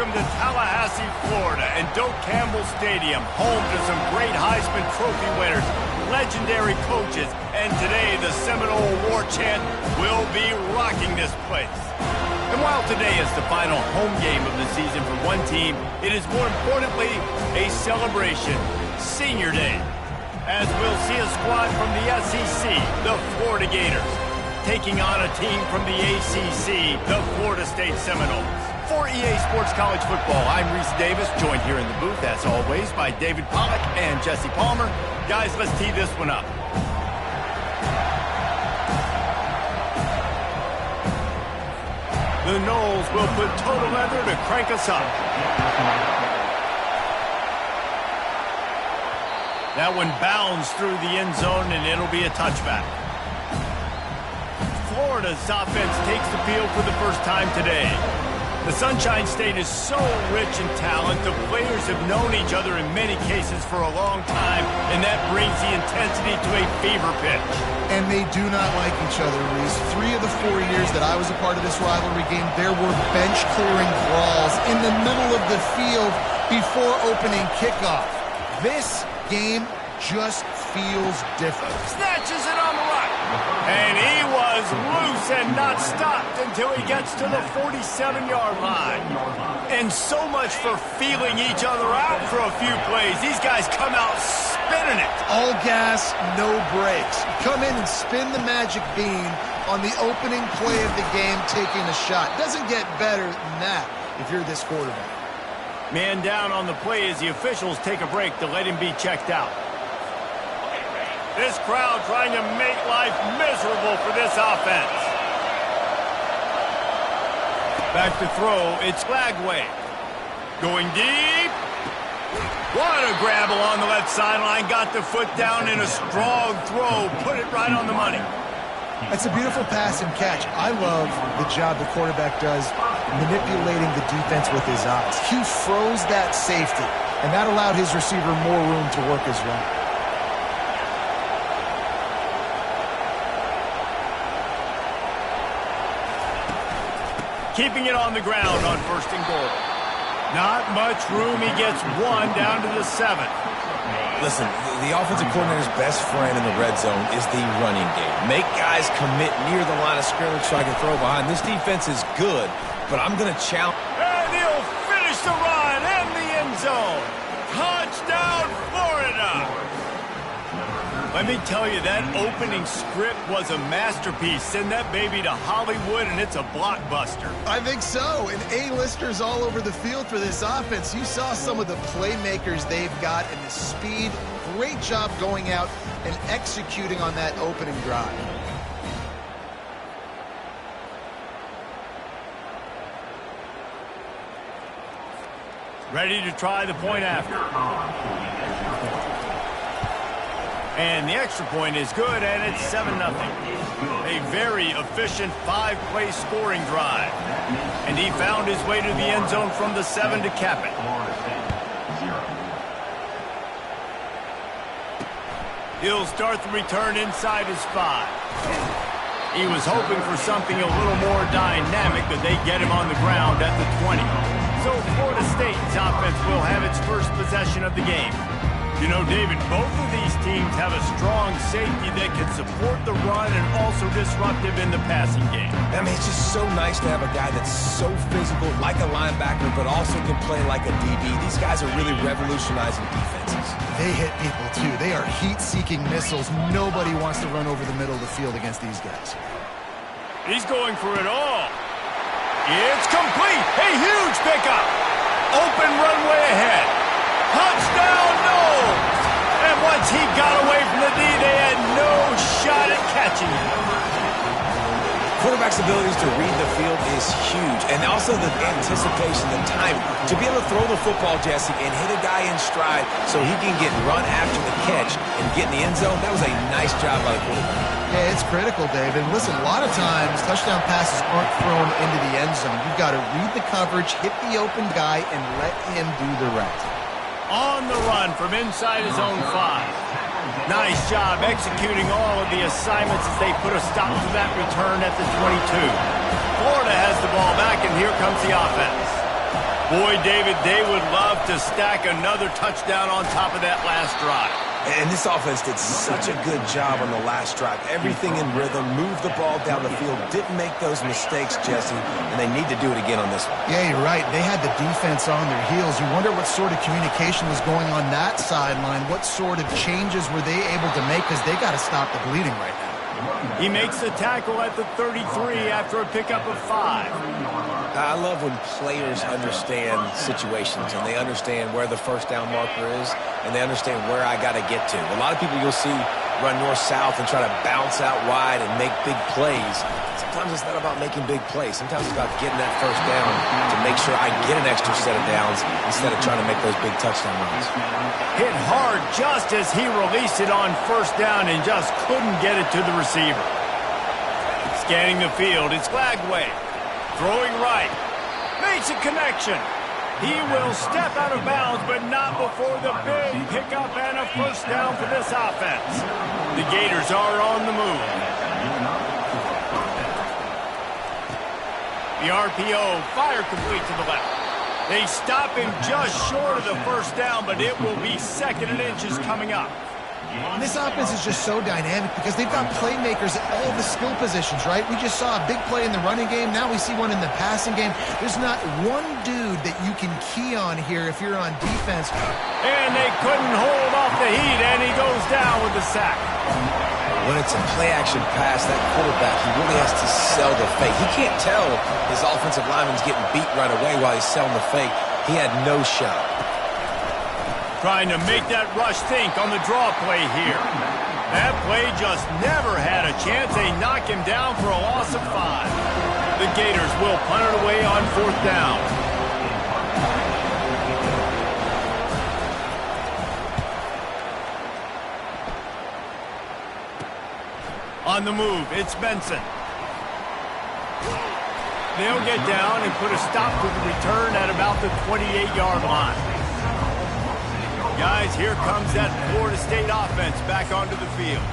Welcome to Tallahassee, Florida, and Doak Campbell Stadium, home to some great Heisman Trophy winners, legendary coaches, and today the Seminole War Chant will be rocking this place. And while today is the final home game of the season for one team, it is more importantly a celebration, Senior Day, as we'll see a squad from the SEC, the Florida Gators, taking on a team from the ACC, the Florida State Seminoles. For EA Sports College Football, I'm Reese Davis, joined here in the booth, as always, by David Pollack and Jesse Palmer. Guys, let's tee this one up. The Noles will put total leather to crank us up. That one bounds through the end zone, and it'll be a touchback. Florida's offense takes the field for the first time today. The Sunshine State is so rich in talent. The players have known each other in many cases for a long time, and that brings the intensity to a fever pitch. And they do not like each other, Reese. 3 of the 4 years that I was a part of this rivalry game, there were bench-clearing brawls in the middle of the field before opening kickoff. This game just feels different. Snatches it on the right. And he was loose and not stopped until he gets to the 47-yard line. And so much for feeling each other out for a few plays. These guys come out spinning it. All gas, no brakes. Come in and spin the magic bean on the opening play of the game, taking a shot. Doesn't get better than that if you're this quarterback. Man down on the play as the officials take a break to let him be checked out. This crowd trying to make life miserable for this offense. Back to throw, it's Flagway. Going deep. What a grab along the left sideline. Got the foot down in a strong throw. Put it right on the money. That's a beautiful pass and catch. I love the job the quarterback does manipulating the defense with his eyes. He froze that safety, and that allowed his receiver more room to work his route. Keeping it on the ground on 1st and goal. Not much room. He gets one down to the 7. Listen, the offensive coordinator's best friend in the red zone is the running game. Make guys commit near the line of scrimmage so I can throw behind. This defense is good, but I'm going to challenge. And he'll finish the run in the end zone. Touchdown, Florida! Let me tell you, that opening script was a masterpiece. Send that baby to Hollywood, and it's a blockbuster. I think so. And A-listers all over the field for this offense. You saw some of the playmakers they've got and the speed. Great job going out and executing on that opening drive. Ready to try the point after. And the extra point is good, and it's 7-0. A very efficient 5-play scoring drive. And he found his way to the end zone from the 7 to cap it. He'll start the return inside his 5. He was hoping for something a little more dynamic, but they get him on the ground at the 20. So Florida State's offense will have its first possession of the game. You know, David, both of these teams have a strong safety that can support the run and also disruptive in the passing game. I mean, it's just so nice to have a guy that's so physical, like a linebacker, but also can play like a DB. These guys are really revolutionizing defenses. They hit people, too. They are heat-seeking missiles. Nobody wants to run over the middle of the field against these guys. He's going for it all. It's complete. A huge pickup. Open runway ahead. Touchdown, Noles! And once he got away from the D, they had no shot at catching him. Quarterback's abilities to read the field is huge, and also the anticipation, the timing. To be able to throw the football, Jesse, and hit a guy in stride so he can get run after the catch and get in the end zone, that was a nice job by the quarterback. Yeah, it's critical, David. Listen, a lot of times touchdown passes aren't thrown into the end zone. You've got to read the coverage, hit the open guy, and let him do the rest. On the run from inside his own 5. Nice job executing all of the assignments as they put a stop to that return at the 22. Florida has the ball back, and here comes the offense. Boy, David, they would love to stack another touchdown on top of that last drive. And this offense did such a good job on the last drive. Everything in rhythm, moved the ball down the field, didn't make those mistakes, Jesse, and they need to do it again on this one. Yeah, you're right. They had the defense on their heels. You wonder what sort of communication was going on that sideline. What sort of changes were they able to make, because they got to stop the bleeding right now. He makes the tackle at the 33 after a pickup of 5. I love when players understand situations and they understand where the first down marker is and they understand where I got to get to. A lot of people you'll see run north-south and try to bounce out wide and make big plays. Sometimes it's not about making big plays. Sometimes it's about getting that first down to make sure I get an extra set of downs instead of trying to make those big touchdown runs. Hit hard just as he released it on first down and just couldn't get it to the receiver. Scanning the field, it's Lagway. Throwing right. Makes a connection. He will step out of bounds, but not before the big pickup and a first down for this offense. The Gators are on the move. The RPO, fire complete to the left. They stop him just short of the first down, but it will be 2nd and inches coming up. And this offense is just so dynamic because they've got playmakers at all the skill positions, right? We just saw a big play in the running game. Now we see one in the passing game. There's not one dude that you can key on here if you're on defense. And they couldn't hold off the heat, and he goes down with the sack. When it's a play-action pass, that quarterback, he really has to sell the fake. He can't tell his offensive lineman's getting beat right away while he's selling the fake. He had no shot. Trying to make that rush think on the draw play here. That play just never had a chance. They knock him down for a loss of 5. The Gators will punt it away on 4th down. On the move, it's Benson. They'll get down and put a stop to the return at about the 28-yard line. Guys, here comes that Florida State offense back onto the field.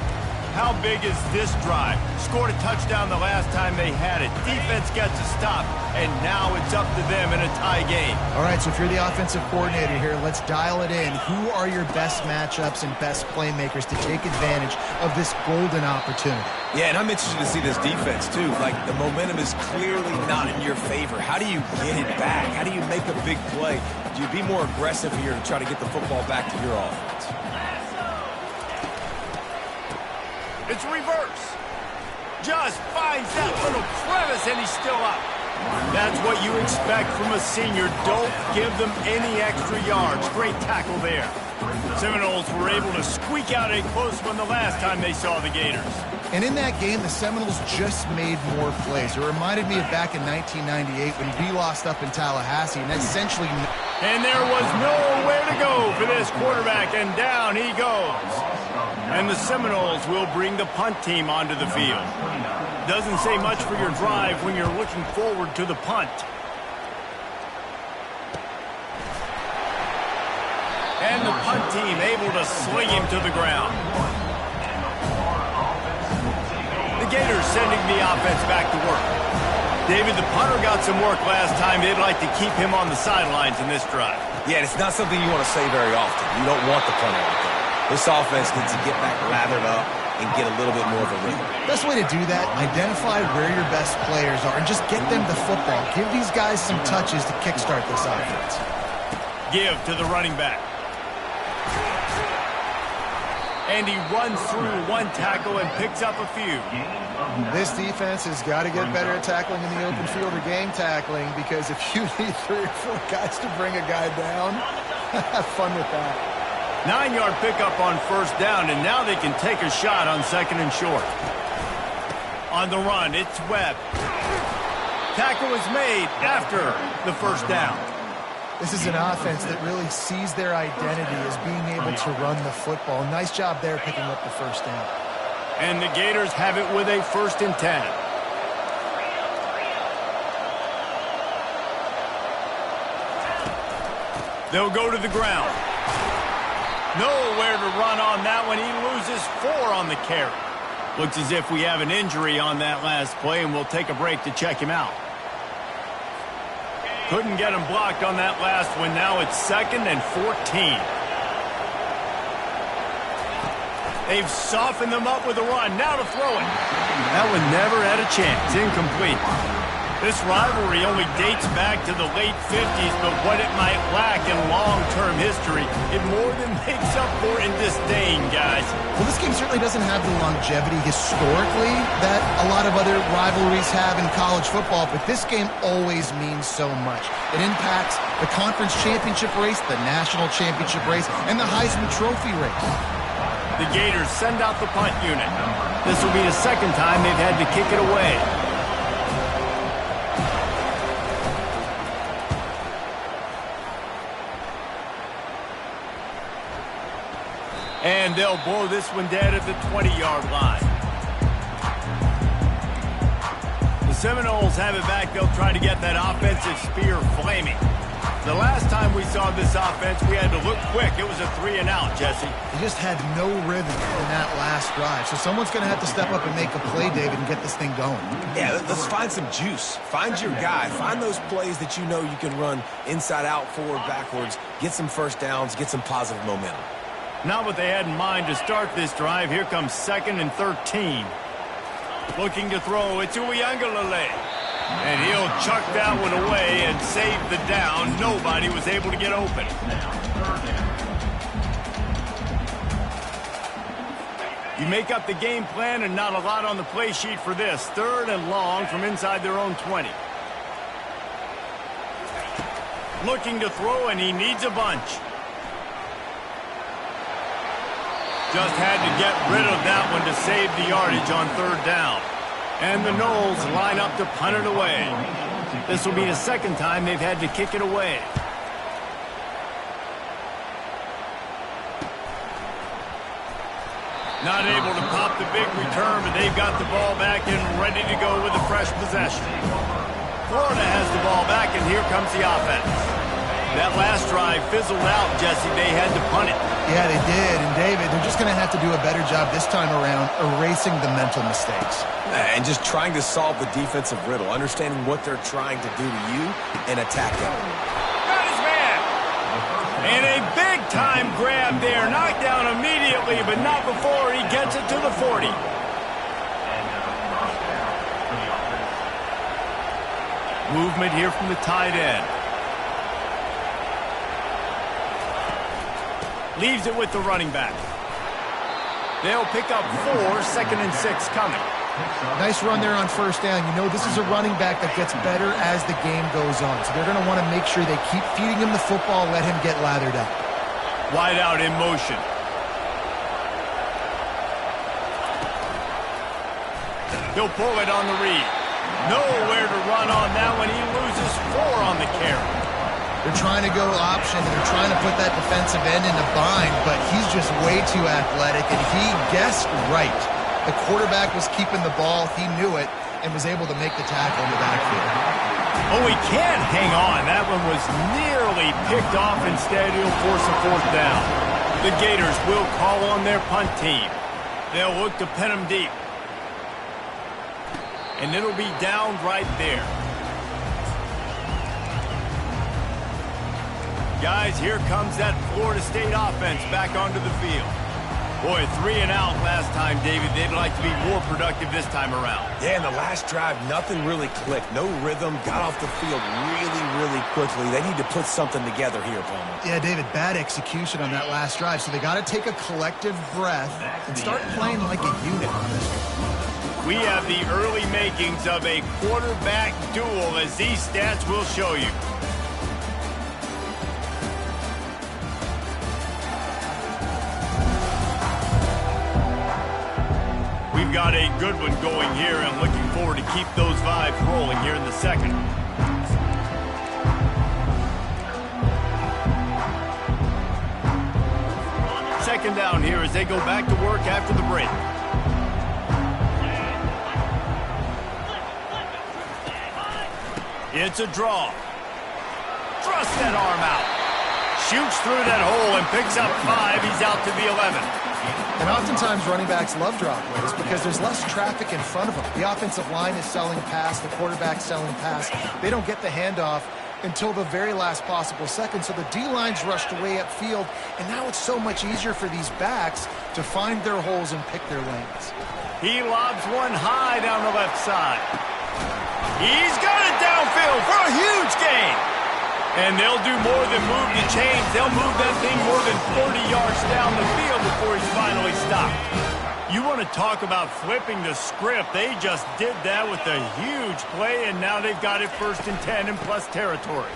How big is this drive? Scored a touchdown the last time they had it. Defense gets a stop, and now it's up to them in a tie game. All right, so if you're the offensive coordinator here, let's dial it in. Who are your best matchups and best playmakers to take advantage of this golden opportunity? Yeah, and I'm interested to see this defense, too. Like, the momentum is clearly not in your favor. How do you get it back? How do you make a big play? Do you be more aggressive here to try to get the football back to your offense? It's reverse. Just finds that little crevice, and he's still up. That's what you expect from a senior. Don't give them any extra yards. Great tackle there. Seminoles were able to squeak out a close one the last time they saw the Gators. And in that game, the Seminoles just made more plays. It reminded me of back in 1998 when we lost up in Tallahassee, and essentially... And there was nowhere to go for this quarterback, and down he goes. And the Seminoles will bring the punt team onto the field. Doesn't say much for your drive when you're looking forward to the punt. And the punt team able to sling him to the ground. The Gators sending the offense back to work. David, the punter got some work last time. They'd like to keep him on the sidelines in this drive. Yeah, it's not something you want to say very often. You don't want the punter out there. This offense needs to get back lathered up and get a little bit more of a rhythm. Best way to do that, identify where your best players are and just get them the football. Give these guys some touches to kickstart this offense. Give to the running back. And he runs through one tackle and picks up a few. This defense has got to get better at tackling in the open field or game tackling, because if you need 3 or 4 guys to bring a guy down, have fun with that. 9-yard pickup on first down, and now they can take a shot on 2nd and short. On the run, it's Webb. Tackle is made after the first down. This is an offense that really sees their identity as being able to run the football. Nice job there picking up the first down. And the Gators have it with a 1st and 10. They'll go to the ground. Nowhere to run on that one. He loses 4 on the carry. Looks as if we have an injury on that last play, and we'll take a break to check him out. Couldn't get him blocked on that last one. Now it's 2nd and 14. They've softened them up with a run. Now to throw it. That one never had a chance. Incomplete. This rivalry only dates back to the late 50s, but what it might lack in long-term history, it more than makes up for in disdain, guys. Well, this game certainly doesn't have the longevity historically that a lot of other rivalries have in college football, but this game always means so much. It impacts the conference championship race, the national championship race, and the Heisman Trophy race. The Gators send out the punt unit. This will be the 2nd time they've had to kick it away. And they'll blow this one dead at the 20-yard line. The Seminoles have it back. They'll try to get that offensive spear flaming. The last time we saw this offense, we had to look quick. It was a 3-and-out, Jesse. They just had no rhythm in that last drive. So someone's going to have to step up and make a play, David, and get this thing going. Yeah, let's find some juice. Find your guy. Find those plays that you know you can run inside out, forward, backwards. Get some first downs. Get some positive momentum. Not what they had in mind to start this drive. Here comes 2nd and 13. Looking to throw. It's Uiagalelei. And he'll chuck that one away and save the down. Nobody was able to get open. You make up the game plan and not a lot on the play sheet for this. 3rd and long from inside their own 20. Looking to throw, and he needs a bunch. Just had to get rid of that one to save the yardage on 3rd down. And the Noles line up to punt it away. This will be the 2nd time they've had to kick it away. Not able to pop the big return, but they've got the ball back and ready to go with a fresh possession. Florida has the ball back, and here comes the offense. That last drive fizzled out, Jesse. They had to punt it. Yeah, they did. And, David, they're just going to have to do a better job this time around erasing the mental mistakes. And just trying to solve the defensive riddle, understanding what they're trying to do to you and attack them. Got his man. And a big-time grab there. Knocked down immediately, but not before he gets it to the 40. Movement here from the tight end. Leaves it with the running back. They'll pick up 4, 2nd and 6 coming. Nice run there on 1st down. You know, this is a running back that gets better as the game goes on. So they're going to want to make sure they keep feeding him the football, let him get lathered up. Wide out in motion. He'll pull it on the read. Nowhere to run on that one. He loses 4 on the carry. They're trying to go option, and they're trying to put that defensive end in a bind, but he's just way too athletic, and he guessed right. The quarterback was keeping the ball. He knew it and was able to make the tackle in the backfield. Oh, he can't hang on. That one was nearly picked off. Instead, he'll force a 4th down. The Gators will call on their punt team. They'll look to pin him deep. And it'll be down right there. Guys, here comes that Florida State offense back onto the field. Boy, 3-and-out last time, David. They'd like to be more productive this time around. Yeah, in the last drive, nothing really clicked. No rhythm. Got off the field really, really quickly. They need to put something together here, Palmer. Yeah, David, bad execution on that last drive. So they got to take a collective breath and start playing like a unit on this one. We have the early makings of a quarterback duel, as these stats will show you. We've got a good one going here, and looking forward to keep those vibes rolling here in the 2nd. Second down here as they go back to work after the break. It's a draw. Thrust that arm out. Shoots through that hole and picks up 5. He's out to the 11. And oftentimes running backs love drop plays because there's less traffic in front of them. The offensive line is selling pass, the quarterback's selling pass. They don't get the handoff, until the very last possible second. So the D-line's rushed away upfield, and now it's so much easier for these backs to find their holes and pick their lanes. He lobs one high down the left side. He's got it downfield for a huge gain. And they'll do more than move the chains. They'll move that thing more than 30 yards down the field before he's finally stopped. You want to talk about flipping the script. They just did that with a huge play, and now they've got it 1st and 10 in plus territory.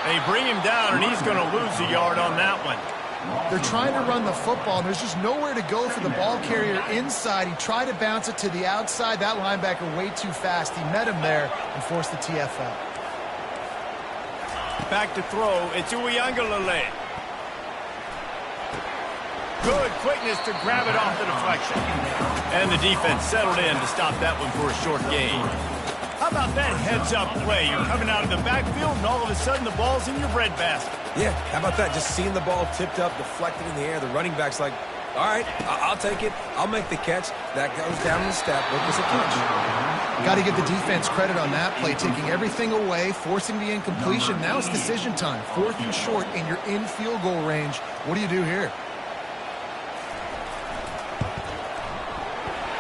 They bring him down, and he's going to lose a yard on that one. They're trying to run the football, and there's just nowhere to go for the ball carrier inside. He tried to bounce it to the outside. That linebacker way too fast. He met him there and forced the TFL. Back to throw. It's Uiagalelei. Good quickness to grab it off the deflection. And the defense settled in to stop that one for a short gain. How about that heads-up play? You're coming out of the backfield, and all of a sudden the ball's in your breadbasket. Yeah, how about that? Just seeing the ball tipped up, deflected in the air. The running back's like, all right, I'll take it. I'll make the catch. That goes down the step. Look, it's a catch. Got to give the defense credit on that play, taking everything away, forcing the incompletion. Now it's decision time. 4th and short, and you're in field goal range. What do you do here?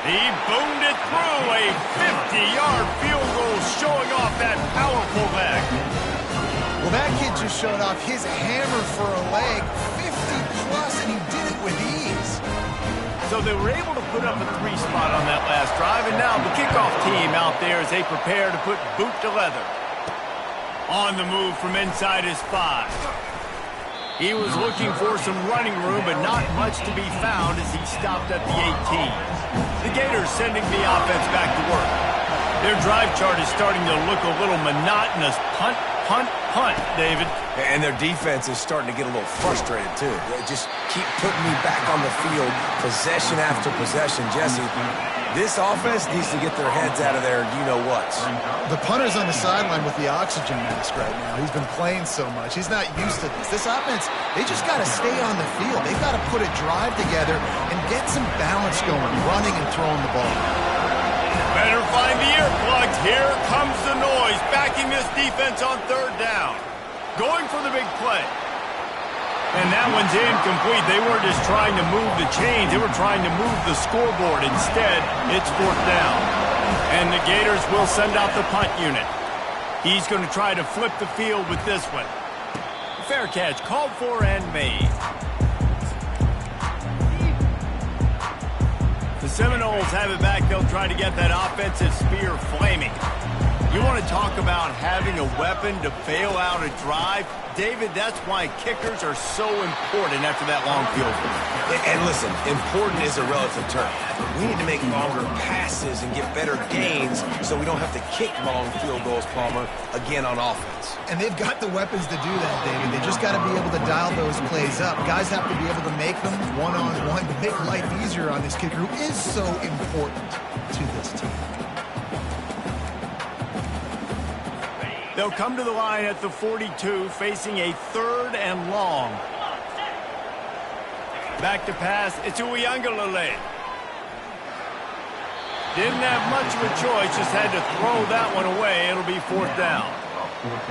He boomed it through a 50-yard field goal, showing off that powerful leg. Well, that kid just showed off his hammer for a leg, 50-plus, and he did it with ease. So they were able to put up a 3 spot on that last drive, and now the kickoff team out there as they prepare to put boot to leather. On the move from inside his 5. He was looking for some running room, but not much to be found as he stopped at the 18. The Gators sending the offense back to work. Their drive chart is starting to look a little monotonous. Punt, punt, punt, David. And their defense is starting to get a little frustrated, too. They just keep putting me back on the field, possession after possession. Jesse, this offense needs to get their heads out of there, you-know-whats. The punter's on the sideline with the oxygen mask right now. He's been playing so much. He's not used to this. This offense, they just got to stay on the field. They've got to put a drive together and get some balance going, running and throwing the ball. Better find the earplugs. Here comes the noise, backing this defense on 3rd down. Going for the big play. And that one's incomplete. They weren't just trying to move the chains. They were trying to move the scoreboard. Instead, it's 4th down. And the Gators will send out the punt unit. He's going to try to flip the field with this one. Fair catch called for and made. The Seminoles have it back. They'll try to get that offensive spear flaming. You want to talk about having a weapon to bail out a drive? David, that's why kickers are so important after that long field goal. And listen, important is a relative term. We need to make longer passes and get better gains so we don't have to kick long field goals, Palmer, again on offense. And they've got the weapons to do that, David. They just got to be able to dial those plays up. Guys have to be able to make them one-on-one to make life easier on this kicker, who is so important to this team. They'll come to the line at the 42, facing a 3rd and long. Back to pass, it's Uiagalelei. Didn't have much of a choice, just had to throw that one away. It'll be 4th down.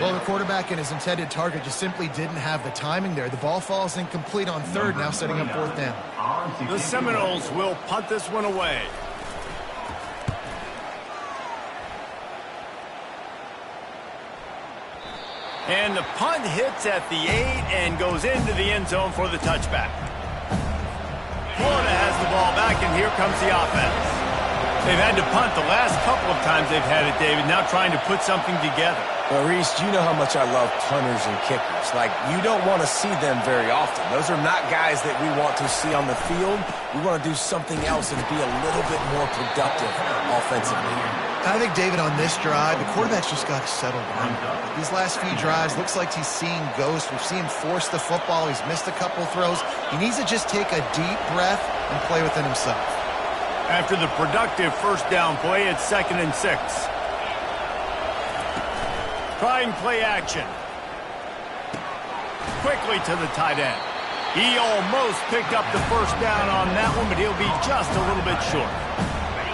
Well, the quarterback and his intended target just simply didn't have the timing there. The ball falls incomplete on 3rd, now setting up 4th down. The Seminoles will punt this one away. And the punt hits at the 8 and goes into the end zone for the touchback. Florida has the ball back, and here comes the offense. They've had to punt the last couple of times they've had it, David, now trying to put something together. Well, Reese, you know how much I love punters and kickers. Like, you don't want to see them very often. Those are not guys that we want to see on the field. We want to do something else and be a little bit more productive offensively. I think, David, on this drive, the quarterback's just got to settle down. These last few drives, looks like he's seeing ghosts. We've seen him force the football. He's missed a couple throws. He needs to just take a deep breath and play within himself. After the productive 1st down play, it's 2nd and 6. Trying play action. Quickly to the tight end. He almost picked up the 1st down on that one, but he'll be just a little bit short.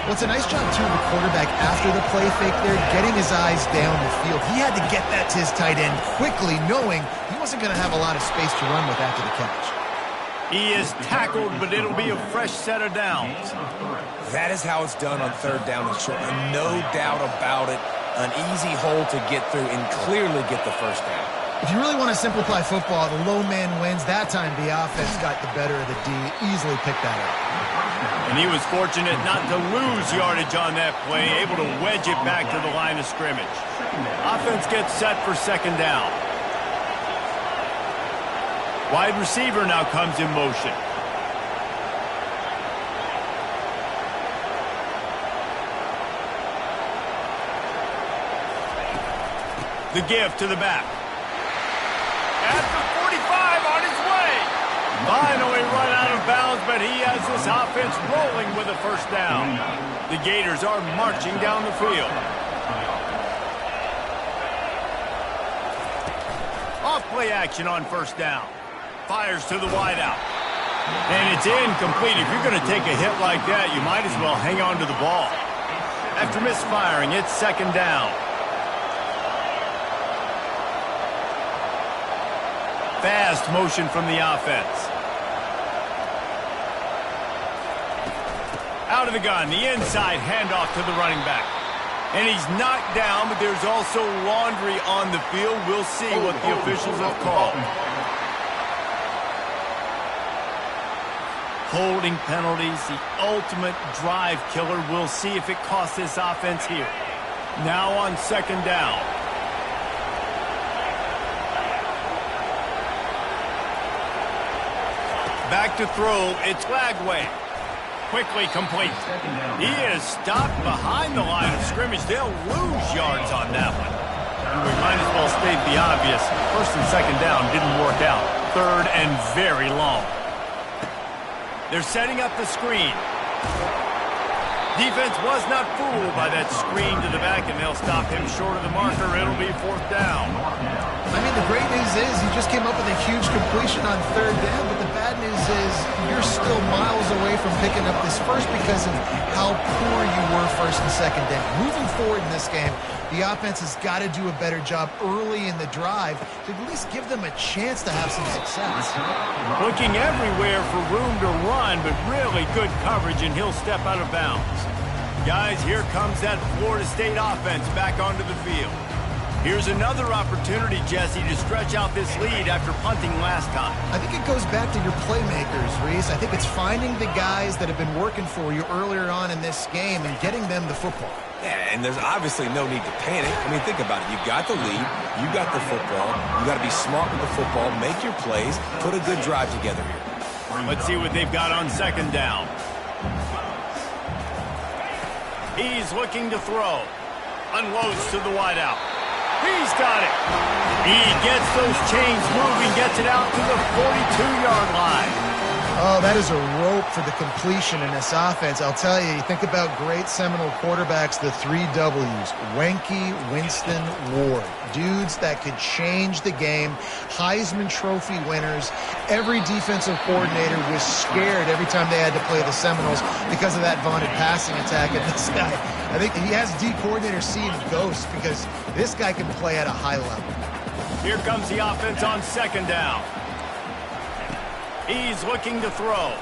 Well, it's a nice job, too, of the quarterback after the play fake there, getting his eyes down the field. He had to get that to his tight end quickly, knowing he wasn't going to have a lot of space to run with after the catch. He is tackled, but it'll be a fresh set of downs. That is how it's done on third down and short. And no doubt about it, an easy hole to get through and clearly get the first down. If you really want to simplify football, the low man wins. That time the offense got the better of the D. Easily picked that up. And he was fortunate not to lose yardage on that play, able to wedge it back to the line of scrimmage. Offense gets set for second down. Wide receiver now comes in motion. The give to the back. At the 45 on his way. Finally run out of bounds, but he has this offense rolling with a first down. The Gators are marching down the field. Off play action on first down. Fires to the wideout. And it's incomplete. If you're going to take a hit like that, you might as well hang on to the ball. After misfiring, it's second down. Fast motion from the offense. Out of the gun, the inside handoff to the running back. And he's knocked down, but there's also laundry on the field. We'll see what the officials have called. Holding penalties, the ultimate drive killer. We'll see if it costs this offense here. Now on second down. Back to throw, it's Lagway. Quickly complete. He is stopped behind the line of scrimmage. They'll lose yards on that one. We might as well state the obvious. First and second down didn't work out. Third and very long. They're setting up the screen. Defense was not fooled by that screen to the back, and they'll stop him short of the marker. It'll be fourth down. I mean, the great news is he just came up with a huge completion on third down, but the bad news is you're still miles away from picking up this first because of how poor you were first and second down. Moving forward in this game, the offense has got to do a better job early in the drive to at least give them a chance to have some success. Looking everywhere for room to run, but really good coverage, and he'll step out of bounds. Guys, here comes that Florida State offense back onto the field. Here's another opportunity, Jesse, to stretch out this lead after punting last time. I think it goes back to your playmakers, Reese. I think it's finding the guys that have been working for you earlier on in this game and getting them the football. Yeah, and there's obviously no need to panic. I mean, think about it. You got the lead. You got the football. You got to be smart with the football. Make your plays. Put a good drive together here. Let's see what they've got on second down. He's looking to throw. Unloads to the wideout. He's got it. He gets those chains moving, gets it out to the 42-yard line. Oh, that is a rope for the completion in this offense. I'll tell you, you think about great Seminole quarterbacks, the 3 W's, Wenke, Winston, Ward. Dudes that could change the game, Heisman Trophy winners. Every defensive coordinator was scared every time they had to play the Seminoles because of that vaunted passing attack. And this guy, I think he has D coordinators seeing ghosts because this guy can play at a high level. Here comes the offense on second down. He's looking to throw.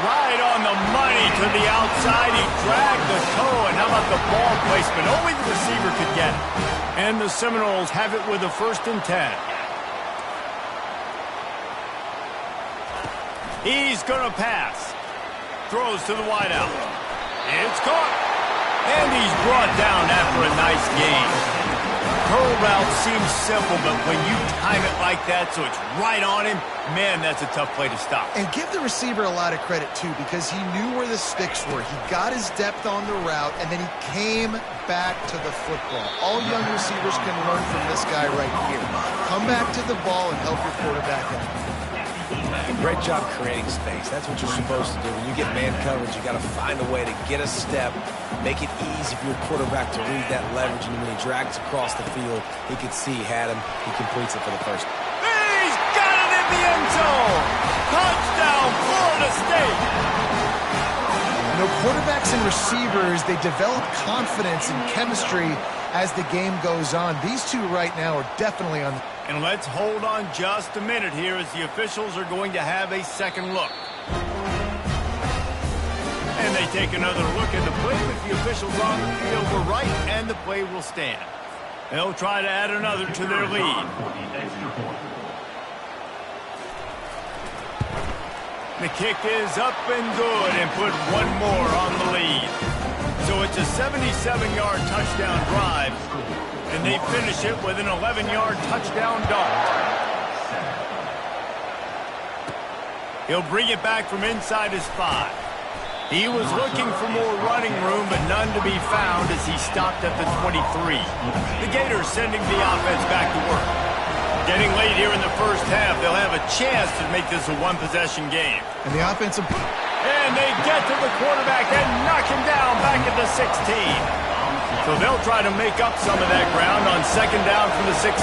Right on the money to the outside. He dragged the toe, and how about the ball placement? Only the receiver could get it. And the Seminoles have it with a 1st and 10. He's going to pass. Throws to the wideout. It's caught. And he's brought down after a nice gain. Curl route seems simple, but when you time it like that so it's right on him, man, that's a tough play to stop. And give the receiver a lot of credit, too, because he knew where the sticks were. He got his depth on the route, and then he came back to the football. All young receivers can learn from this guy right here. Come back to the ball and help your quarterback out. Great job creating space. That's what you're supposed to do. When you get man coverage, you got to find a way to get a step, make it easy for your quarterback to read that leverage, and when he drags across the field, he could see he had him. He completes it for the first. He's got it in the end zone! Touchdown, Florida State! You know, quarterbacks and receivers, they develop confidence and chemistry as the game goes on. These two right now are definitely on. And let's hold on just a minute here as the officials are going to have a second look. And they take another look at the play, but the officials on the field were right, and the play will stand. They'll try to add another to their lead. The kick is up and good and put one more on the lead. So it's a 77-yard touchdown drive, and they finish it with an 11-yard touchdown dart. He'll bring it back from inside his 5. He was looking for more running room, but none to be found as he stopped at the 23. The Gators sending the offense back to work. Getting late here in the first half, they'll have a chance to make this a one-possession game. And the offensive... And they get to the quarterback and knock him down back at the 16. So they'll try to make up some of that ground on second down from the 16.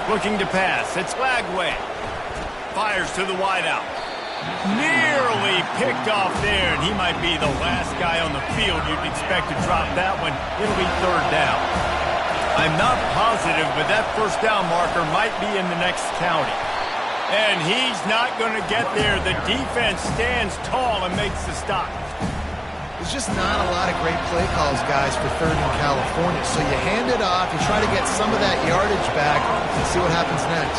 Looking to pass. It's Lagway. Fires to the wideout. Nearly picked off there, and he might be the last guy on the field you'd expect to drop that one. It'll be third down. I'm not positive, but that first down marker might be in the next county. And he's not going to get there. The defense stands tall and makes the stop. There's just not a lot of great play calls, guys, for third in California. So you hand it off, you try to get some of that yardage back, and see what happens next.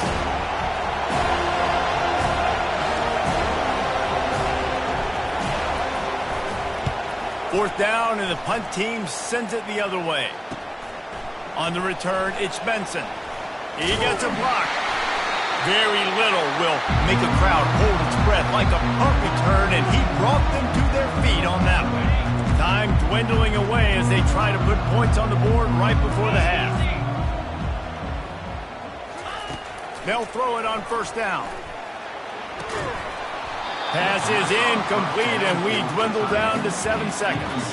Fourth down, and the punt team sends it the other way. On the return, it's Benson. He gets a block. Very little will make a crowd hold its breath like a punt return, and he brought them to their feet on that one. Time dwindling away as they try to put points on the board right before the half. They'll throw it on first down. Pass is incomplete, and we dwindle down to 7 seconds.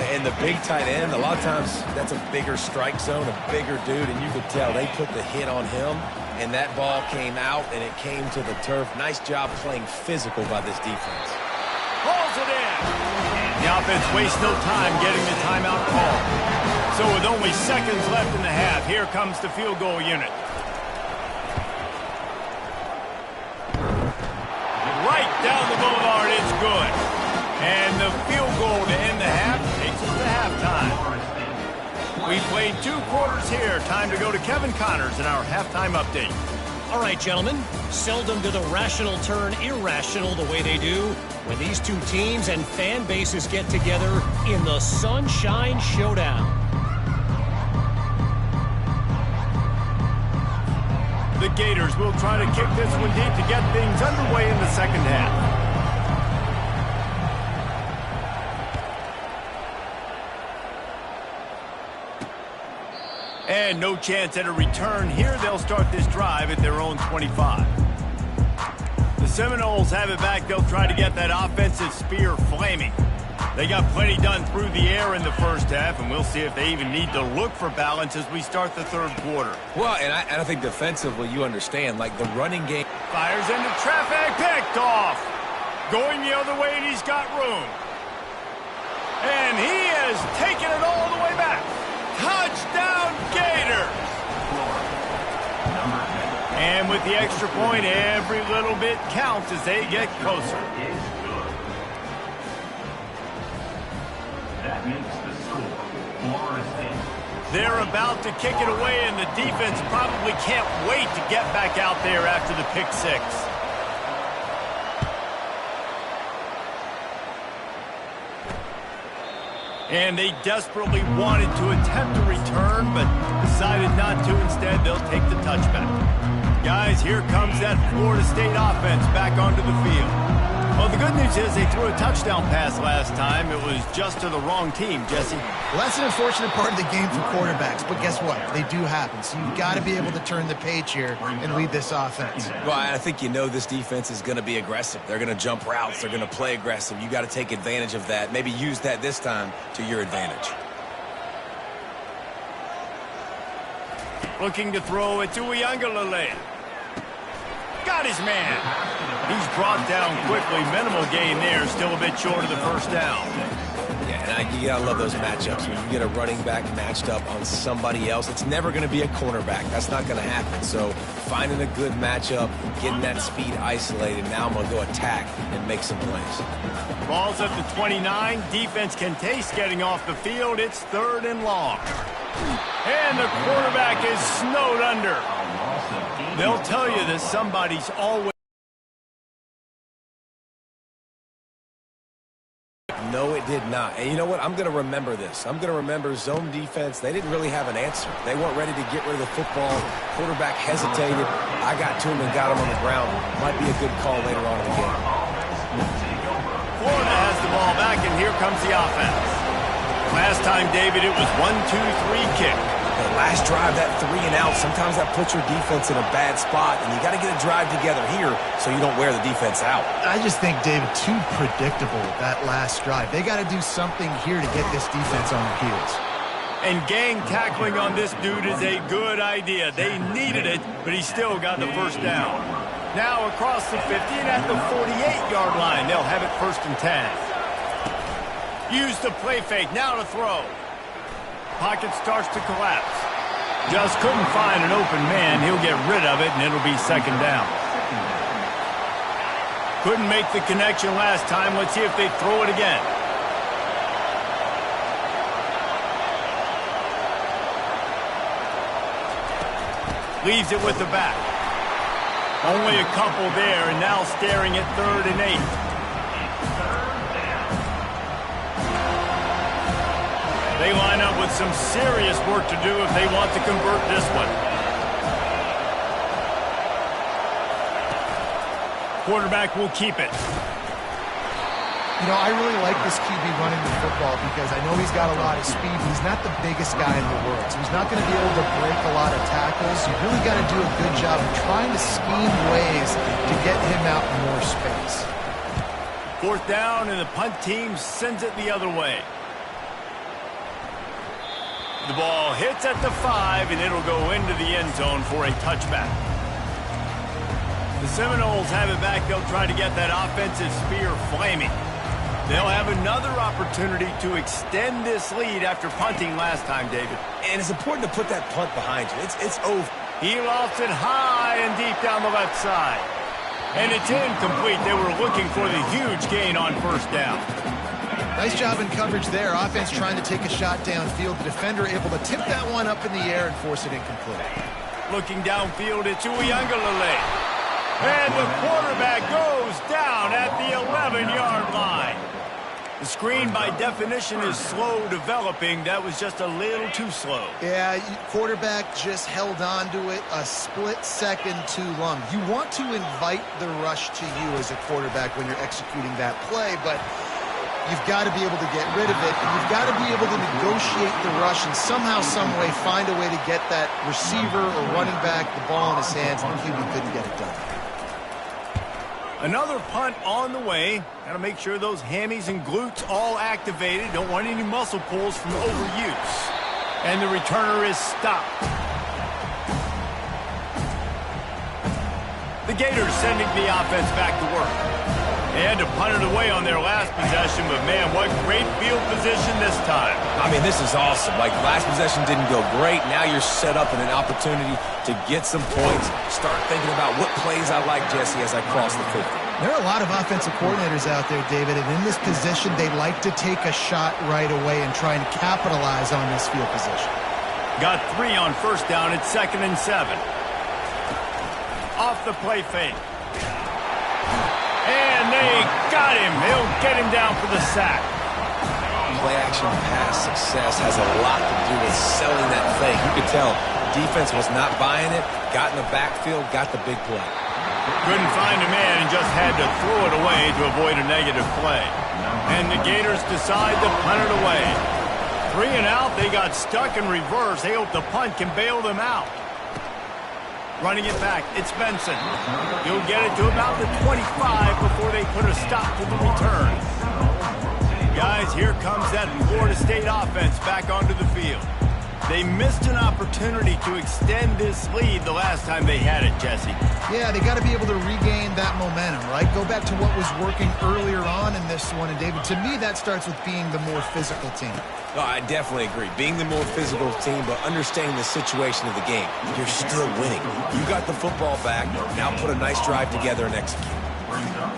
And the big tight end, a lot of times that's a bigger strike zone, a bigger dude, and you could tell they put the hit on him, and that ball came out, and it came to the turf. Nice job playing physical by this defense. Pulls it in. The offense wastes no time getting the timeout call. So with only seconds left in the half, here comes the field goal unit. Right down the boulevard, it's good. And the field goal to end the half takes us to halftime. We played 2 quarters here. Time to go to Kevin Connors in our halftime update. All right, gentlemen. Seldom do the rational turn irrational the way they do when these two teams and fan bases get together in the Sunshine Showdown. The Gators will try to kick this one deep to get things underway in the second half. And no chance at a return here. They'll start this drive at their own 25. The Seminoles have it back. They'll try to get that offensive spear flaming. They got plenty done through the air in the first half, and we'll see if they even need to look for balance as we start the third quarter. Well, and I think defensively, you understand, like the running game. Fires into traffic, picked off. Going the other way, and he's got room. And he has taken it all the way back. Touchdown, Gators! And with the extra point, every little bit counts as they get closer. That makes the score Florida State. They're about to kick it away, and the defense probably can't wait to get back out there after the pick six. And they desperately wanted to attempt a return, but decided not to. Instead, they'll take the touchback. Guys, here comes that Florida State offense back onto the field. Well, the good news is they threw a touchdown pass last time. It was just to the wrong team, Jesse. Well, that's an unfortunate part of the game for quarterbacks, but guess what? They do happen. So you've got to be able to turn the page here and lead this offense. Well, I think you know this defense is going to be aggressive. They're going to jump routes. They're going to play aggressive. You got to take advantage of that. Maybe use that this time to your advantage. Looking to throw it to Uiagalelei. got his man. He's brought down quickly. Minimal gain there. Still a bit short of the first down. Yeah, and you gotta love those matchups. When you get a running back matched up on somebody else, it's never going to be a cornerback. That's not going to happen. So finding a good matchup, getting that speed isolated, now I'm going to go attack and make some plays. Ball's at the 29. Defense can taste getting off the field. It's 3rd and long. And the quarterback is snowed under. They'll tell you that somebody's always... No, it did not. And you know what? I'm going to remember this. I'm going to remember zone defense. They didn't really have an answer. They weren't ready to get rid of the football. Quarterback hesitated. I got to him and got him on the ground. Might be a good call later on in the game. Florida has the ball back, and here comes the offense. Last time, David, it was 1-2-3 kick. The last drive, that 3 and out, sometimes that puts your defense in a bad spot, and you got to get a drive together here so you don't wear the defense out. I just think, David, too predictable that last drive. They got to do something here to get this defense on their heels. And gang tackling on this dude is a good idea. They needed it, but he still got the first down. Now across the 50 and at the 48-yard line, they'll have it 1st and 10. Use the play fake, now to throw. Pocket starts to collapse. Just couldn't find an open man. He'll get rid of it, and it'll be 2nd down. Couldn't make the connection last time. Let's see if they throw it again. Leaves it with the back. Only a couple there, and now staring at 3rd and 8. They line up with some serious work to do if they want to convert this one. Quarterback will keep it. You know, I really like this QB running the football because I know he's got a lot of speed. He's not the biggest guy in the world, so he's not going to be able to break a lot of tackles. You really got to do a good job of trying to scheme ways to get him out in more space. 4th down, and the punt team sends it the other way. The ball hits at the 5, and it'll go into the end zone for a touchback. The Seminoles have it back. They'll try to get that offensive spear flaming. They'll have another opportunity to extend this lead after punting last time, David. And it's important to put that punt behind you. It's over. He lost it high and deep down the left side. And it's incomplete. They were looking for the huge gain on 1st down. Nice job in coverage there. Offense trying to take a shot downfield. The defender able to tip that one up in the air and force it incomplete. Looking downfield, it's Uiagalelei. And the quarterback goes down at the 11-yard line. The screen, by definition, is slow developing. That was just a little too slow. Yeah, quarterback just held on to it a split second too long. You want to invite the rush to you as a quarterback when you're executing that play, but you've got to be able to get rid of it. You've got to be able to negotiate the rush and somehow, some way, find a way to get that receiver or running back the ball in his hands, and the QB couldn't get it done. Another punt on the way. Got to make sure those hammies and glutes all activated. Don't want any muscle pulls from overuse. And the returner is stopped. The Gators sending the offense back to work. They had to punt it away on their last possession, but man, what great field position this time. I mean, this is awesome. Like, last possession didn't go great. Now you're set up in an opportunity to get some points. Start thinking about what plays I like, Jesse, as I cross the 50. There are a lot of offensive coordinators out there, David, and in this position, they like to take a shot right away and try and capitalize on this field position. Got 3 on 1st down. It's 2nd and 7. Off the play fake. And they got him. He'll get him down for the sack. Play-action pass success has a lot to do with selling that fake. You could tell defense was not buying it, got in the backfield, got the big play. Couldn't find a man and just had to throw it away to avoid a negative play. And the Gators decide to punt it away. 3 and out, they got stuck in reverse. They hope the punt can bail them out. Running it back, it's Benson. He'll get it to about the 25 before they put a stop to the return. Guys, here comes that Florida State offense back onto the field. They missed an opportunity to extend this lead the last time they had it, Jesse. Yeah, they got to be able to regain that momentum, right? Go back to what was working earlier on in this one. And, David, to me, that starts with being the more physical team. No, I definitely agree. Being the more physical team, but understanding the situation of the game. You're still winning. You got the football back. Now put a nice drive together and execute.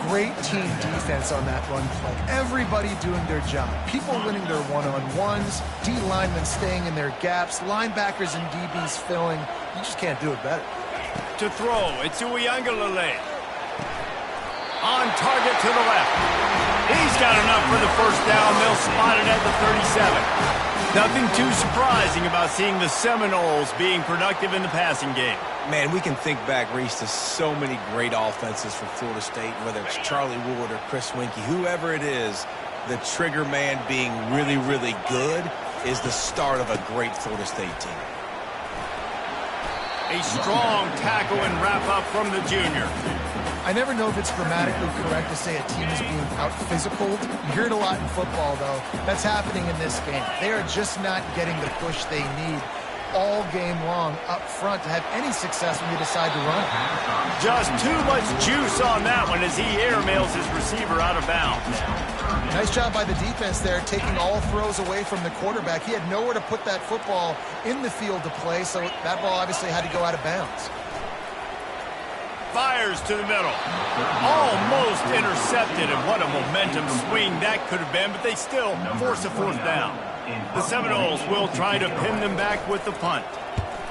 Great team defense on that run play. Everybody doing their job. People winning their one-on-ones, D linemen staying in their gaps, linebackers and DBs filling. You just can't do it better. To throw, it's Uiagalelei. On target to the left. He's got enough for the first down. They'll spot it at the 37. Nothing too surprising about seeing the Seminoles being productive in the passing game. Man, we can think back, Reese, to so many great offenses for Florida State, whether it's Charlie Wood or Chris Winkie, whoever it is, the trigger man being really, really good is the start of a great Florida State team. A strong tackle and wrap-up from the junior. I never know if it's grammatically correct to say a team is being out-physicaled. You hear it a lot in football, though. That's happening in this game. They are just not getting the push they need all game long up front to have any success when they decide to run. Just too much juice on that one as he airmails his receiver out of bounds. Nice job by the defense there, taking all throws away from the quarterback. He had nowhere to put that football in the field to play, so that ball obviously had to go out of bounds. Fires to the middle. Almost intercepted, and what a momentum swing that could have been, but they still force a fourth down. The Seminoles will try to pin them back with the punt.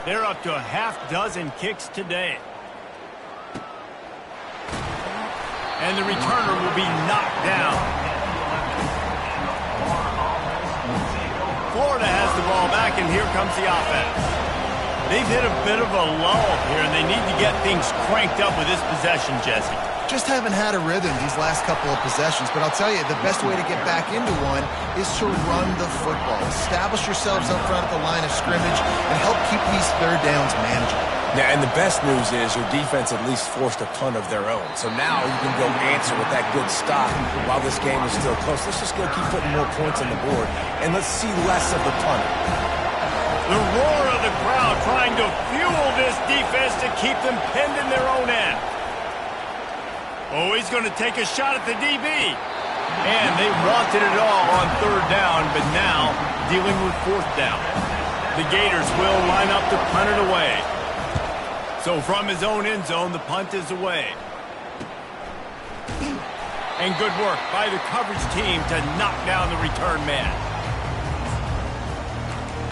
They're up to a half-dozen kicks today. And the returner will be knocked down. Florida has the ball back, and here comes the offense. They've hit a bit of a lull here, and they need to get things cranked up with this possession, Jesse. Just haven't had a rhythm these last couple of possessions, but I'll tell you, the best way to get back into one is to run the football. Establish yourselves up front at the line of scrimmage and help keep these third downs manageable. Yeah, and the best news is your defense at least forced a punt of their own. So now you can go answer with that good stop while this game is still close. Let's just go keep putting more points on the board, and let's see less of the punter. The roar of the crowd trying to fuel this defense to keep them pinned in their own end. Oh, he's going to take a shot at the DB. And they wanted it all on third down, but now dealing with fourth down. The Gators will line up to punt it away. So from his own end zone, the punt is away. And good work by the coverage team to knock down the return man.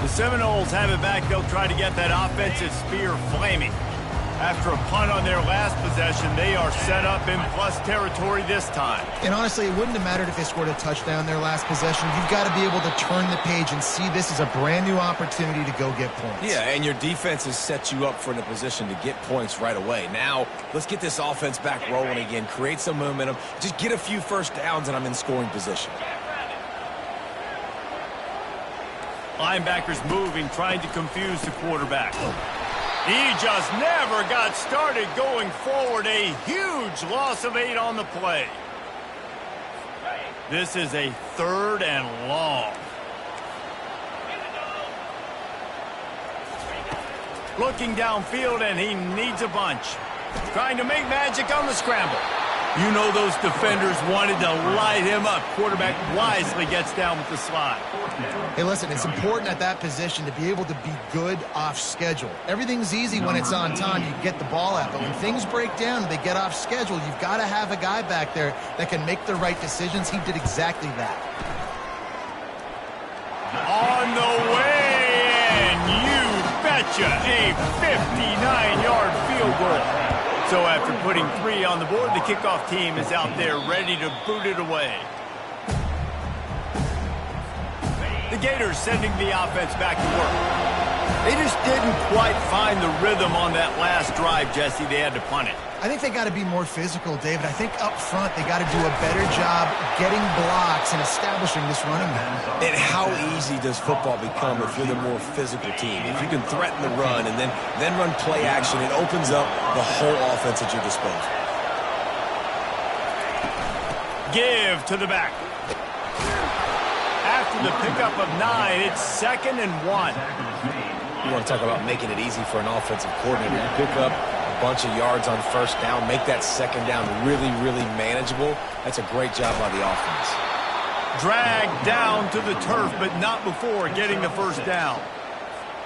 The Seminoles have it back. They'll try to get that offensive spear flaming. After a punt on their last possession, they are set up in plus territory this time. And honestly, it wouldn't have mattered if they scored a touchdown their last possession. You've got to be able to turn the page and see this as a brand new opportunity to go get points. Yeah, and your defense has set you up for a position to get points right away. Now, let's get this offense back rolling again, create some momentum, just get a few first downs, and I'm in scoring position. Linebackers moving, trying to confuse the quarterback. He just never got started going forward. A huge loss of 8 on the play. This is a third and long. Looking downfield, and he needs a bunch. Trying to make magic on the scramble. You know those defenders wanted to light him up. Quarterback wisely gets down with the slide. Hey, listen, it's important at that position to be able to be good off schedule. Everything's easy when it's on time. You get the ball out. But when things break down and they get off schedule, you've got to have a guy back there that can make the right decisions. He did exactly that. On the way, and you betcha, a 59-yard field goal. So after putting 3 on the board, the kickoff team is out there ready to boot it away. The Gators sending the offense back to work. They just didn't quite find the rhythm on that last drive, Jesse. They had to punt it. I think they got to be more physical, David. I think up front they got to do a better job getting blocks and establishing this running game. And how easy does football become if you're the more physical team? If you can threaten the run and then run play action, it opens up the whole offense at your disposal. Give to the back. After the pickup of 9, it's 2nd and 1. You want to talk about making it easy for an offensive coordinator. You pick up a bunch of yards on first down, make that second down really, really manageable. That's a great job by the offense. Dragged down to the turf, but not before getting the first down.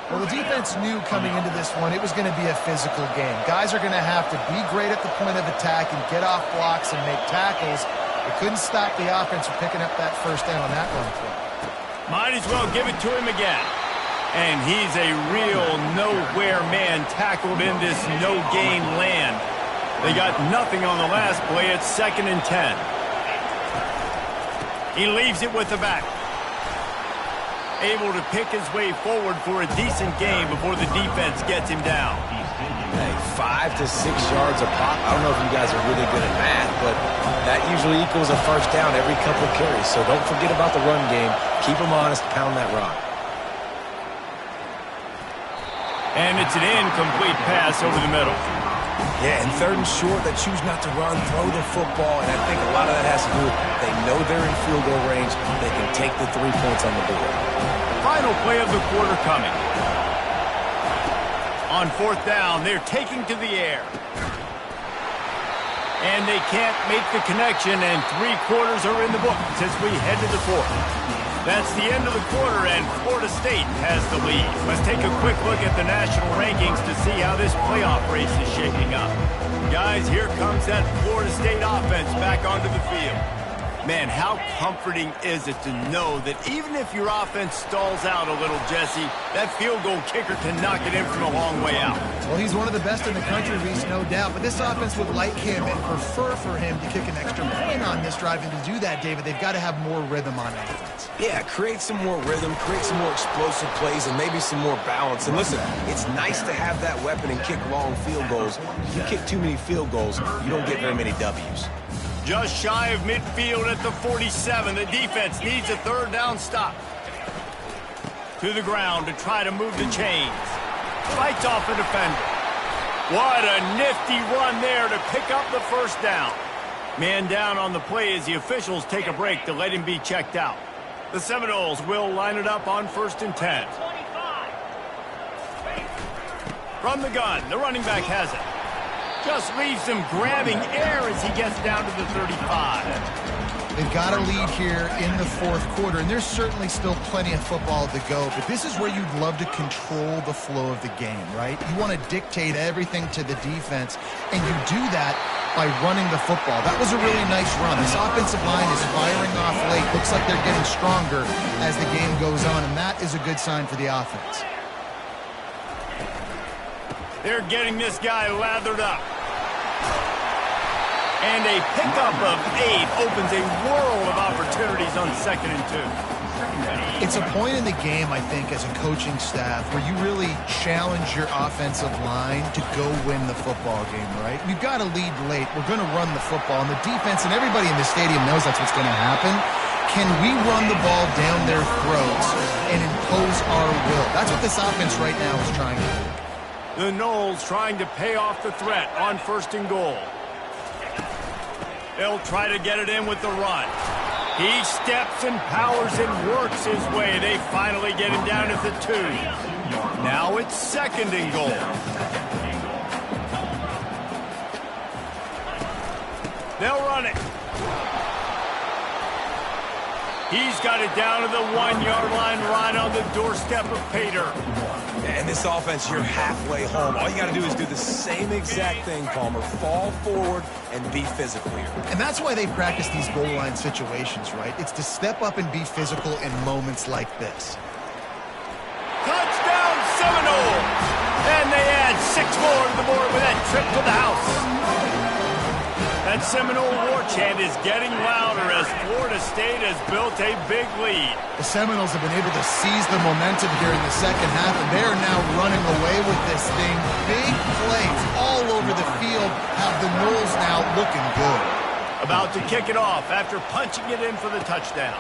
Well, the defense knew coming into this one it was going to be a physical game. Guys are going to have to be great at the point of attack and get off blocks and make tackles. They couldn't stop the offense from picking up that first down on that run play. Might as well give it to him again. And he's a real nowhere man tackled in this no-gain land. They got nothing on the last play. It's 2nd and 10. He leaves it with the back. Able to pick his way forward for a decent game before the defense gets him down. Hey, 5 to 6 yards a pop. I don't know if you guys are really good at math, but that usually equals a first down every couple carries. So don't forget about the run game. Keep them honest, pound that rock. And it's an incomplete pass over the middle. Yeah, and 3rd and short, they choose not to run, throw the football, and I think a lot of that has to do with they know they're in field goal range. They can take the 3 points on the board. Final play of the quarter coming. On 4th down, they're taking to the air. And they can't make the connection, and 3 quarters are in the books as we head to the 4th. That's the end of the quarter, and Florida State has the lead. Let's take a quick look at the national rankings to see how this playoff race is shaping up. Guys, here comes that Florida State offense back onto the field. Man, how comforting is it to know that even if your offense stalls out a little, Jesse, that field goal kicker can knock it in from a long way out. Well, he's one of the best in the country, Reese, no doubt. But this offense would like him and prefer for him to kick an extra point on this drive. And to do that, David, they've got to have more rhythm on offense. Yeah, create some more rhythm, create some more explosive plays, and maybe some more balance. And listen, it's nice to have that weapon and kick long field goals. If you kick too many field goals, you don't get very many W's. Just shy of midfield at the 47. The defense needs a 3rd down stop. To the ground to try to move the chains. Fights off a defender. What a nifty run there to pick up the first down. Man down on the play as the officials take a break to let him be checked out. The Seminoles will line it up on 1st and 10. From the gun, the running back has it. Just leaves him grabbing air as he gets down to the 35. They've got a lead here in the 4th quarter, and there's certainly still plenty of football to go, but this is where you'd love to control the flow of the game, right? You want to dictate everything to the defense, and you do that by running the football. That was a really nice run. This offensive line is firing off late. Looks like they're getting stronger as the game goes on, and that is a good sign for the offense. They're getting this guy lathered up. And a pickup of 8 opens a world of opportunities on 2nd and 2. It's a point in the game, I think, as a coaching staff where you really challenge your offensive line to go win the football game, right? We've got to lead late. We're going to run the football. And the defense and everybody in the stadium knows that's what's going to happen. Can we run the ball down their throats and impose our will? That's what this offense right now is trying to do. The Noles trying to pay off the threat on 1st and goal. They'll try to get it in with the run. He steps and powers and works his way. They finally get him down at the 2. Now it's 2nd and goal. They'll run it. He's got it down to the 1-yard line right on the doorstep of Pater. And this offense, you're halfway home. All you got to do is do the same exact thing, Palmer. Fall forward and be physical here. And that's why they practice these goal line situations, right? It's to step up and be physical in moments like this. Touchdown, Seminoles! And they add 6 more to the board with that trip to the house. That Seminole war chant is getting louder as Florida State has built a big lead. The Seminoles have been able to seize the momentum here in the second half, and they are now running away with this thing. Big plays all over the field have the Noles now looking good. About to kick it off after punching it in for the touchdown.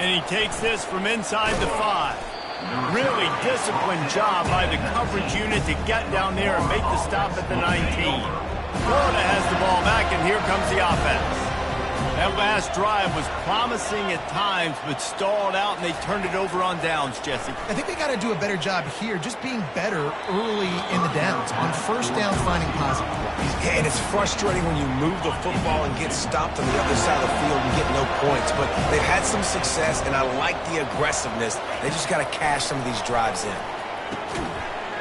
And he takes this from inside the 5. Really disciplined job by the coverage unit to get down there and make the stop at the 19. Florida has the ball back, and here comes the offense. That last drive was promising at times, but stalled out, and they turned it over on downs, Jesse. I think they got to do a better job here, just being better early in the downs. On first down, finding positive plays. Yeah, and it's frustrating when you move the football and get stopped on the other side of the field and get no points. But they've had some success, and I like the aggressiveness. They just got to cash some of these drives in.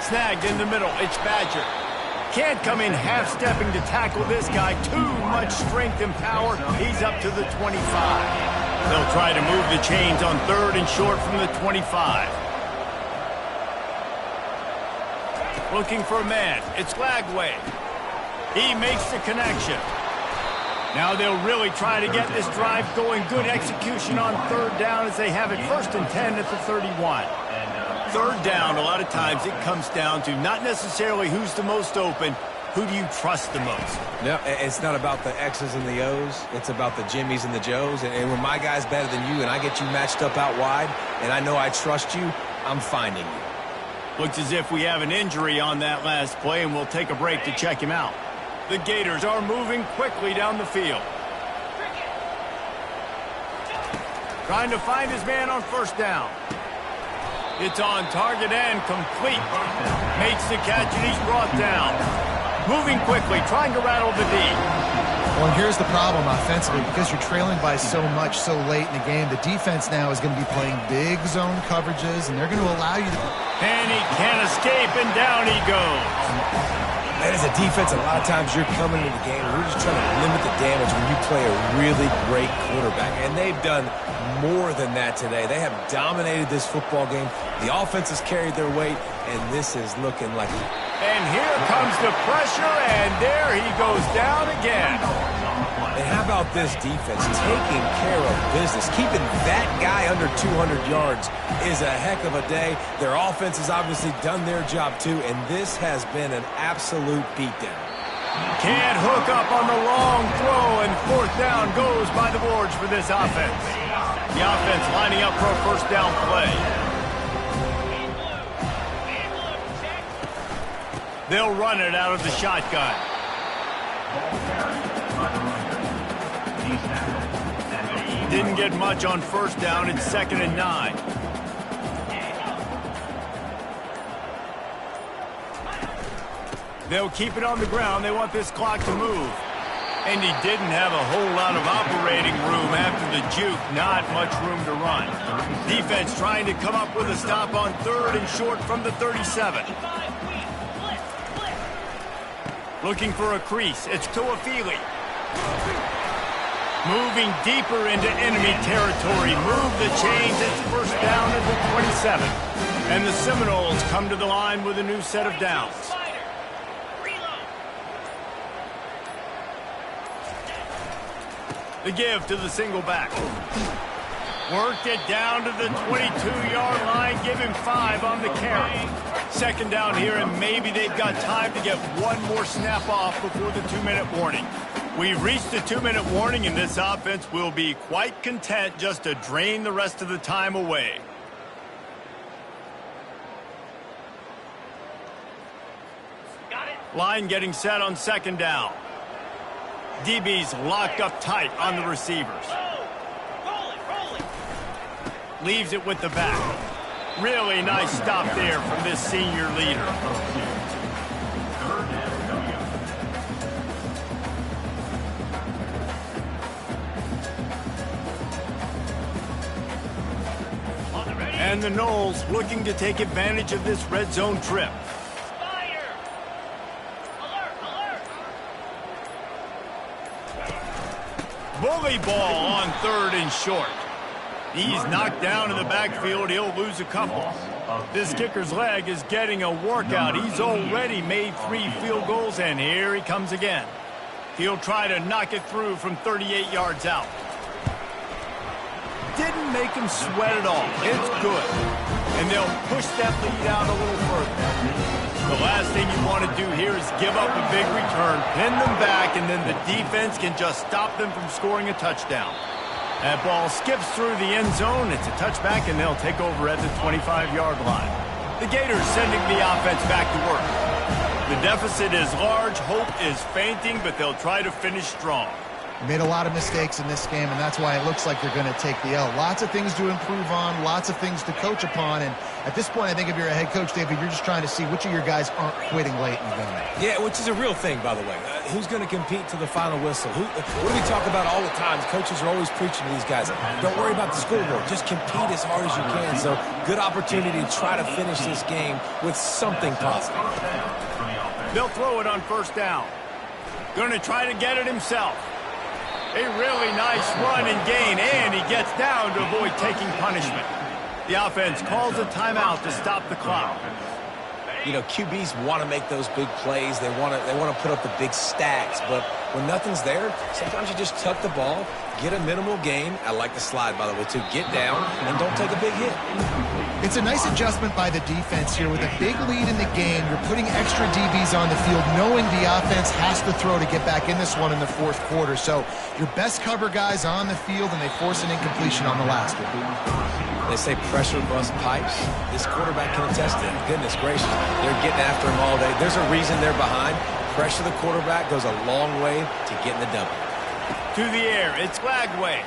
Snagged in the middle. It's Badger. Can't come in half-stepping to tackle this guy. Too much strength and power. He's up to the 25. They'll try to move the chains on 3rd and short from the 25. Looking for a man. It's Lagway. He makes the connection. Now they'll really try to get this drive going. Good execution on 3rd down as they have it 1st and 10 at the 31. 3rd down, a lot of times it comes down to not necessarily who's the most open, who do you trust the most? No, it's not about the X's and the O's. It's about the Jimmies and the Joes. And when my guy's better than you and I get you matched up out wide and I know I trust you, I'm finding you. Looks as if we have an injury on that last play, and we'll take a break to check him out. The Gators are moving quickly down the field. Trying to find his man on 1st down. It's on target and complete. Makes the catch and he's brought down. Moving quickly, trying to rattle the D. Well, here's the problem offensively. Because you're trailing by so much so late in the game, the defense now is going to be playing big zone coverages, and they're going to allow you to... And he can't escape, and down he goes. And as a defense, a lot of times you're coming into the game and you're just trying to limit the damage when you play a really great quarterback. And they've done more than that today. They have dominated this football game. The offense has carried their weight, and this is looking like... And here comes the pressure, and there he goes down again. And how about this defense taking care of business? Keeping that guy under 200 yards is a heck of a day. Their offense has obviously done their job too, and this has been an absolute beatdown. Can't hook up on the long throw, and 4th down goes by the boards for this offense. The offense lining up for a 1st down play. They'll run it out of the shotgun. Didn't get much on 1st down. It's 2nd and 9. They'll keep it on the ground. They want this clock to move. And he didn't have a whole lot of operating room after the juke. Not much room to run. Defense trying to come up with a stop on 3rd and short from the 37. Looking for a crease. It's Tuafili. Moving deeper into enemy territory. Move the chains. It's 1st down at the 27. And the Seminoles come to the line with a new set of downs. The give to the single back. Worked it down to the 22-yard line. Give him 5 on the carry. 2nd down here, and maybe they've got time to get one more snap off before the 2-minute warning. We've reached the 2-minute warning, and this offense will be quite content just to drain the rest of the time away. Line getting set on 2nd down. DB's locked up tight on the receivers. Leaves it with the back. Really nice stop there from this senior leader. And the Noles looking to take advantage of this red zone trip. Bully ball on 3rd and short. He's knocked down in the backfield. He'll lose a couple. This kicker's leg is getting a workout. He's already made 3 field goals, and here he comes again. He'll try to knock it through from 38 yards out. Didn't make him sweat at all. It's good. And they'll push that lead out a little further. The last thing you want to do here is give up a big return, pin them back, and then the defense can just stop them from scoring a touchdown. That ball skips through the end zone. It's a touchback, and they'll take over at the 25-yard line. The Gators sending the offense back to work. The deficit is large. Hope is fainting, but they'll try to finish strong. Made a lot of mistakes in this game, and that's why it looks like they're going to take the L. Lots of things to improve on, lots of things to coach upon, and at this point, I think if you're a head coach, David, you're just trying to see which of your guys aren't quitting late in the game. Yeah, which is a real thing, by the way. Who's going to compete to the final whistle? What do we talk about all the time? Coaches are always preaching to these guys. Don't worry about the scoreboard. Just compete as hard as you can. So, good opportunity to try to finish this game with something positive. They'll throw it on first down. Going to try to get it himself. A really nice run and gain, and he gets down to avoid taking punishment. The offense calls a timeout to stop the clock. You know, QBs want to make those big plays. They want to put up the big stacks. But when nothing's there, sometimes you just tuck the ball, get a minimal gain. I like the slide, by the way, too. Get down and don't take a big hit. It's a nice adjustment by the defense here. With a big lead in the game, you're putting extra DBs on the field, knowing the offense has to throw to get back in this one in the fourth quarter. So your best cover guys on the field, and they force an incompletion on the last one. They say pressure busts pipes. This quarterback can attest to it. Goodness gracious. They're getting after him all day. There's a reason they're behind. Pressure the quarterback goes a long way to getting the W. To the air, it's Flagway.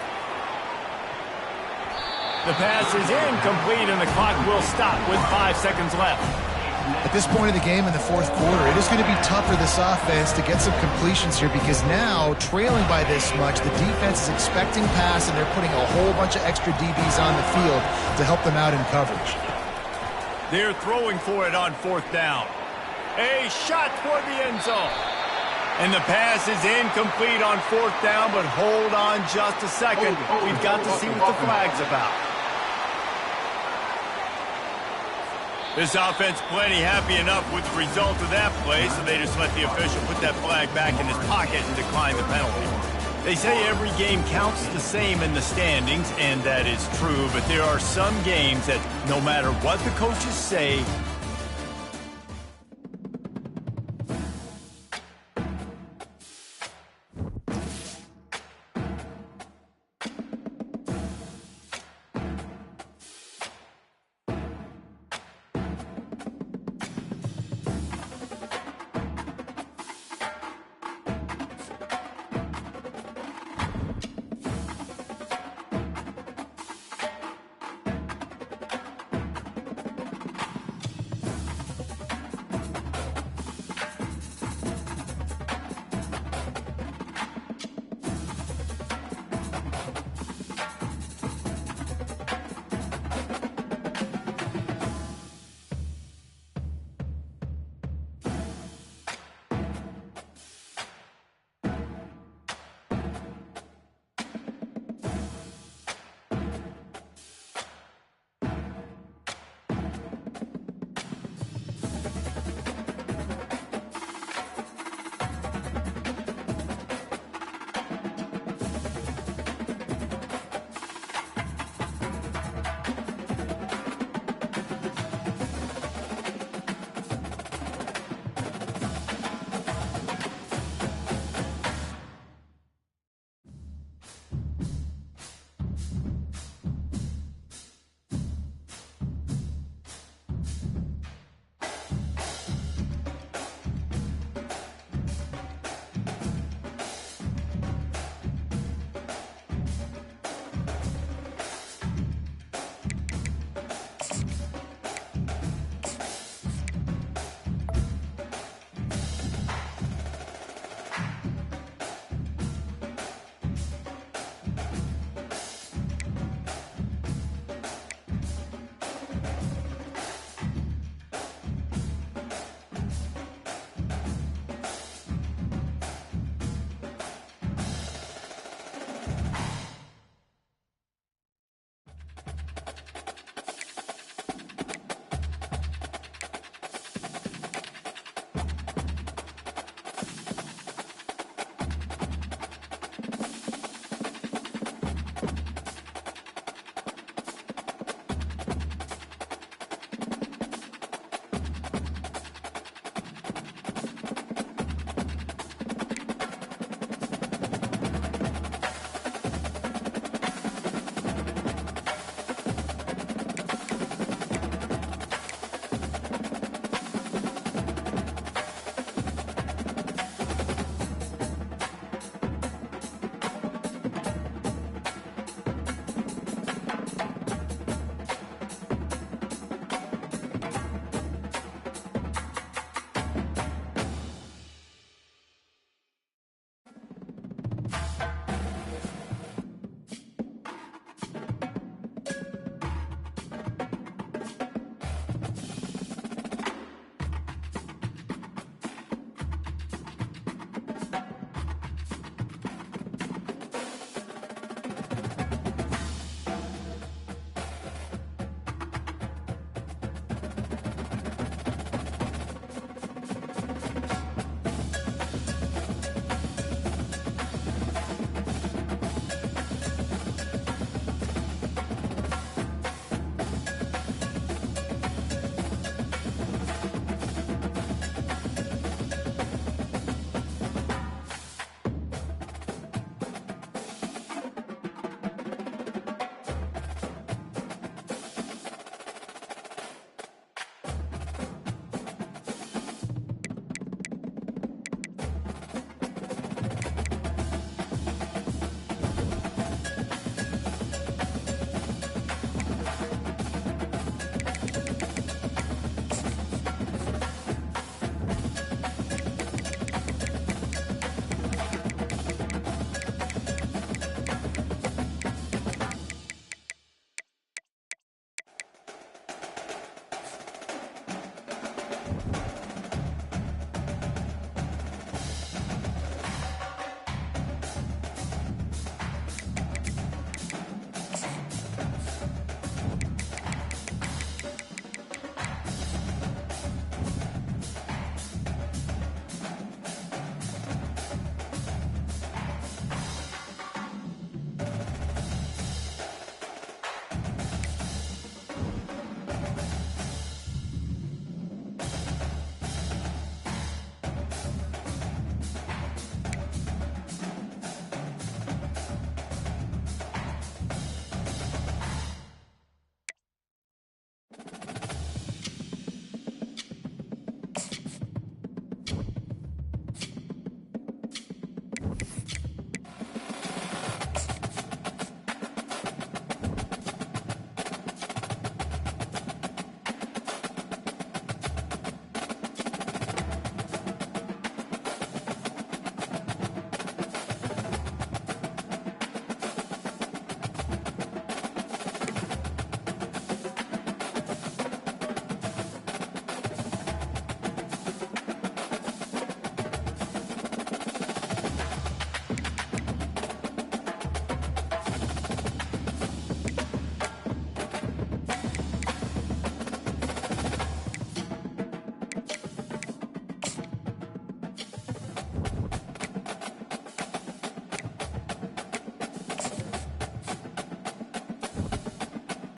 The pass is incomplete, and the clock will stop with 5 seconds left. At this point of the game in the fourth quarter, it is going to be tough for this offense to get some completions here, because now, trailing by this much, the defense is expecting pass, and they're putting a whole bunch of extra DBs on the field to help them out in coverage. They're throwing for it on fourth down. A shot toward the end zone. And the pass is incomplete on fourth down, but hold on just a second. We've got to see what the flag's about. This offense plenty happy enough with the result of that play, so they just let the official put that flag back in his pocket and decline the penalty. They say every game counts the same in the standings, and that is true, but there are some games that no matter what the coaches say,